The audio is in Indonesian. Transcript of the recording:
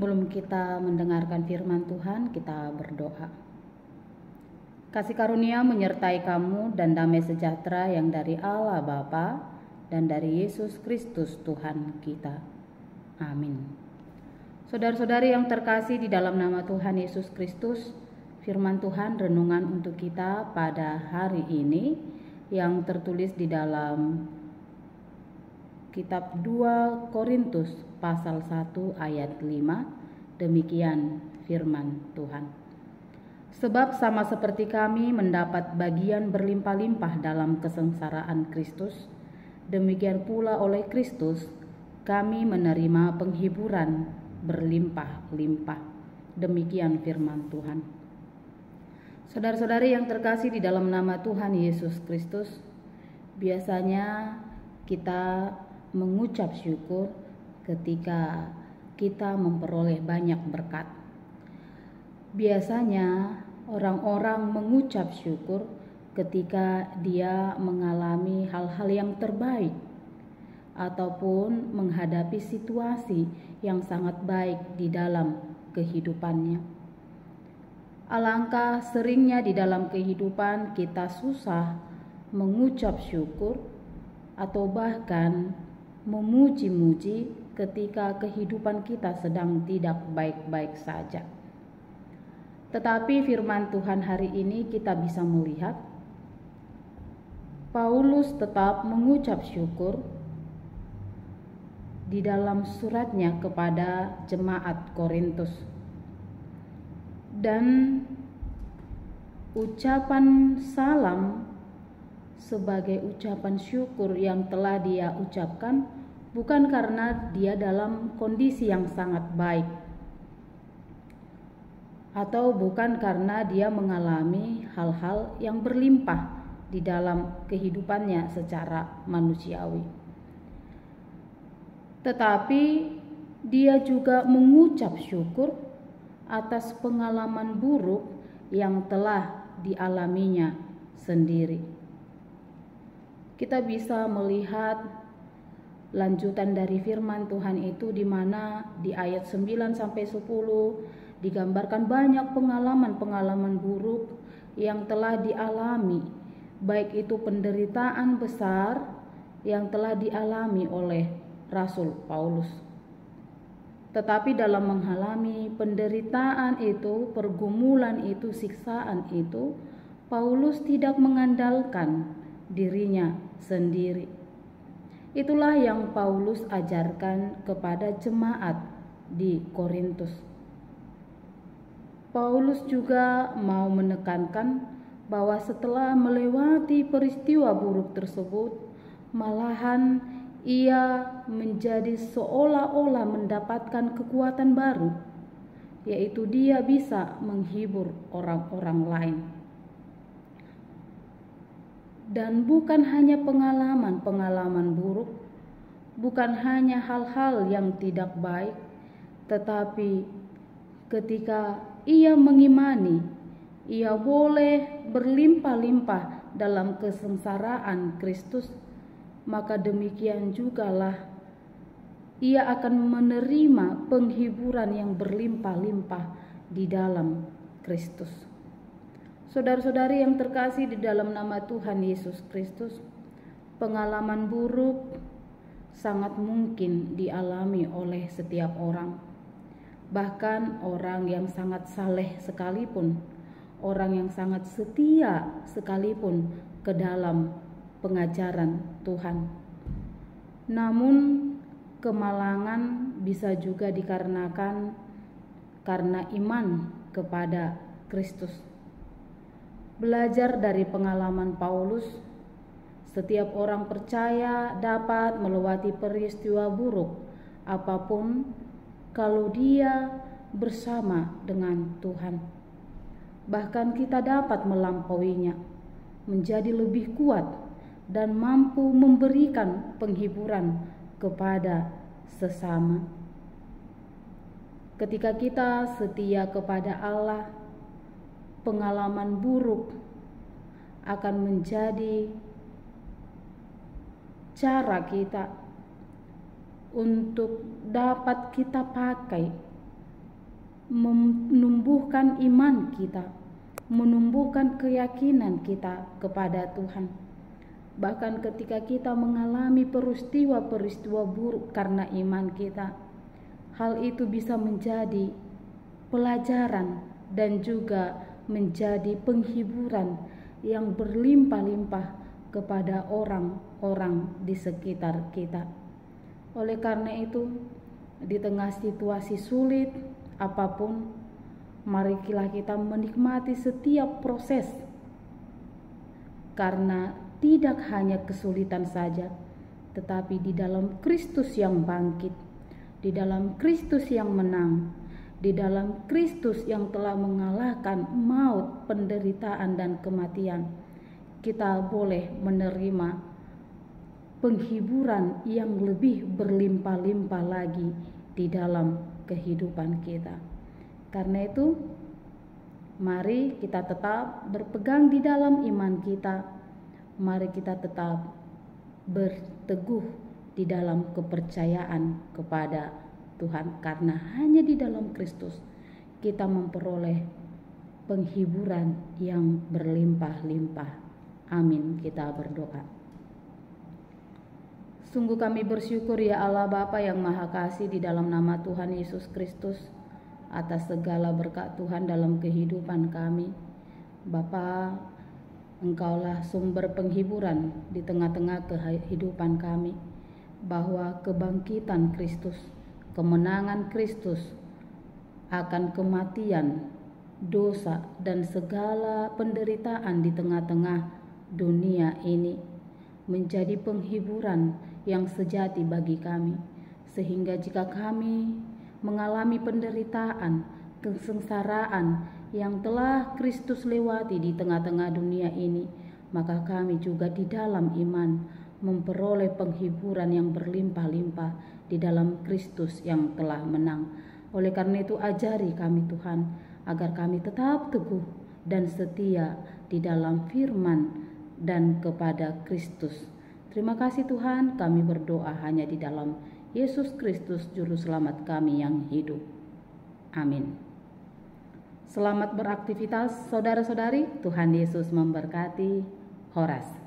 Sebelum kita mendengarkan firman Tuhan, kita berdoa. Kasih karunia menyertai kamu dan damai sejahtera yang dari Allah Bapa dan dari Yesus Kristus Tuhan kita. Amin. Saudara-saudari yang terkasih di dalam nama Tuhan Yesus Kristus, firman Tuhan renungan untuk kita pada hari ini yang tertulis di dalam Kitab 2 Korintus pasal 1 ayat 5, demikian firman Tuhan. Sebab sama seperti kami mendapat bagian berlimpah-limpah dalam kesengsaraan Kristus, demikian pula oleh Kristus kami menerima penghiburan berlimpah-limpah. Demikian firman Tuhan. Saudara-saudari yang terkasih di dalam nama Tuhan Yesus Kristus, biasanya kita mengucap syukur ketika kita memperoleh banyak berkat. Biasanya orang-orang mengucap syukur ketika dia mengalami hal-hal yang terbaik ataupun menghadapi situasi yang sangat baik di dalam kehidupannya. Alangkah seringnya di dalam kehidupan kita susah mengucap syukur atau bahkan memuji-muji ketika kehidupan kita sedang tidak baik-baik saja. Tetapi firman Tuhan hari ini kita bisa melihat Paulus tetap mengucap syukur di dalam suratnya kepada jemaat Korintus. Dan ucapan salam sebagai ucapan syukur yang telah dia ucapkan bukan karena dia dalam kondisi yang sangat baik atau bukan karena dia mengalami hal-hal yang berlimpah di dalam kehidupannya secara manusiawi. Tetapi dia juga mengucap syukur atas pengalaman buruk yang telah dialaminya sendiri. Kita bisa melihat lanjutan dari firman Tuhan itu di mana di ayat 9 sampai 10 digambarkan banyak pengalaman-pengalaman buruk yang telah dialami, baik itu penderitaan besar yang telah dialami oleh Rasul Paulus. Tetapi dalam mengalami penderitaan itu, pergumulan itu, siksaan itu, Paulus tidak mengandalkan dirinya sendiri. Itulah yang Paulus ajarkan kepada jemaat di Korintus. Paulus juga mau menekankan bahwa setelah melewati peristiwa buruk tersebut, malahan ia menjadi seolah-olah mendapatkan kekuatan baru, yaitu dia bisa menghibur orang-orang lain. Dan bukan hanya pengalaman-pengalaman buruk, bukan hanya hal-hal yang tidak baik, tetapi ketika ia mengimani, ia boleh berlimpah-limpah dalam kesengsaraan Kristus, maka demikian jugalah ia akan menerima penghiburan yang berlimpah-limpah di dalam Kristus. Saudara-saudari yang terkasih di dalam nama Tuhan Yesus Kristus, pengalaman buruk sangat mungkin dialami oleh setiap orang. Bahkan orang yang sangat saleh sekalipun, orang yang sangat setia sekalipun ke dalam pengajaran Tuhan. Namun kemalangan bisa juga dikarenakan karena iman kepada Kristus. Belajar dari pengalaman Paulus, setiap orang percaya dapat melewati peristiwa buruk apapun kalau dia bersama dengan Tuhan. Bahkan kita dapat melampauinya, menjadi lebih kuat dan mampu memberikan penghiburan kepada sesama. Ketika kita setia kepada Allah, pengalaman buruk akan menjadi cara kita untuk dapat kita pakai menumbuhkan iman kita, menumbuhkan keyakinan kita kepada Tuhan. Bahkan ketika kita mengalami peristiwa-peristiwa buruk karena iman kita, hal itu bisa menjadi pelajaran dan juga menjadi penghiburan yang berlimpah-limpah kepada orang-orang di sekitar kita. Oleh karena itu, di tengah situasi sulit apapun, marilah kita menikmati setiap proses, karena tidak hanya kesulitan saja, tetapi di dalam Kristus yang bangkit, di dalam Kristus yang menang, di dalam Kristus yang telah mengalahkan maut, penderitaan, dan kematian, kita boleh menerima penghiburan yang lebih berlimpah-limpah lagi di dalam kehidupan kita. Karena itu, mari kita tetap berpegang di dalam iman kita. Mari kita tetap berteguh di dalam kepercayaan kepada Tuhan, karena hanya di dalam Kristus kita memperoleh penghiburan yang berlimpah-limpah. Amin. Kita berdoa. Sungguh kami bersyukur ya Allah Bapa yang Maha Kasih, di dalam nama Tuhan Yesus Kristus, atas segala berkat Tuhan dalam kehidupan kami. Bapa, Engkaulah sumber penghiburan di tengah-tengah kehidupan kami, bahwa kebangkitan Kristus, kemenangan Kristus akan kematian, dosa, dan segala penderitaan di tengah-tengah dunia ini menjadi penghiburan yang sejati bagi kami, sehingga jika kami mengalami penderitaan, kesengsaraan yang telah Kristus lewati di tengah-tengah dunia ini, maka kami juga di dalam iman memperoleh penghiburan yang berlimpah-limpah di dalam Kristus yang telah menang. Oleh karena itu, ajari kami Tuhan, agar kami tetap teguh dan setia di dalam firman dan kepada Kristus. Terima kasih Tuhan, kami berdoa hanya di dalam Yesus Kristus Juru Selamat kami yang hidup. Amin. Selamat beraktivitas saudara-saudari, Tuhan Yesus memberkati. Horas.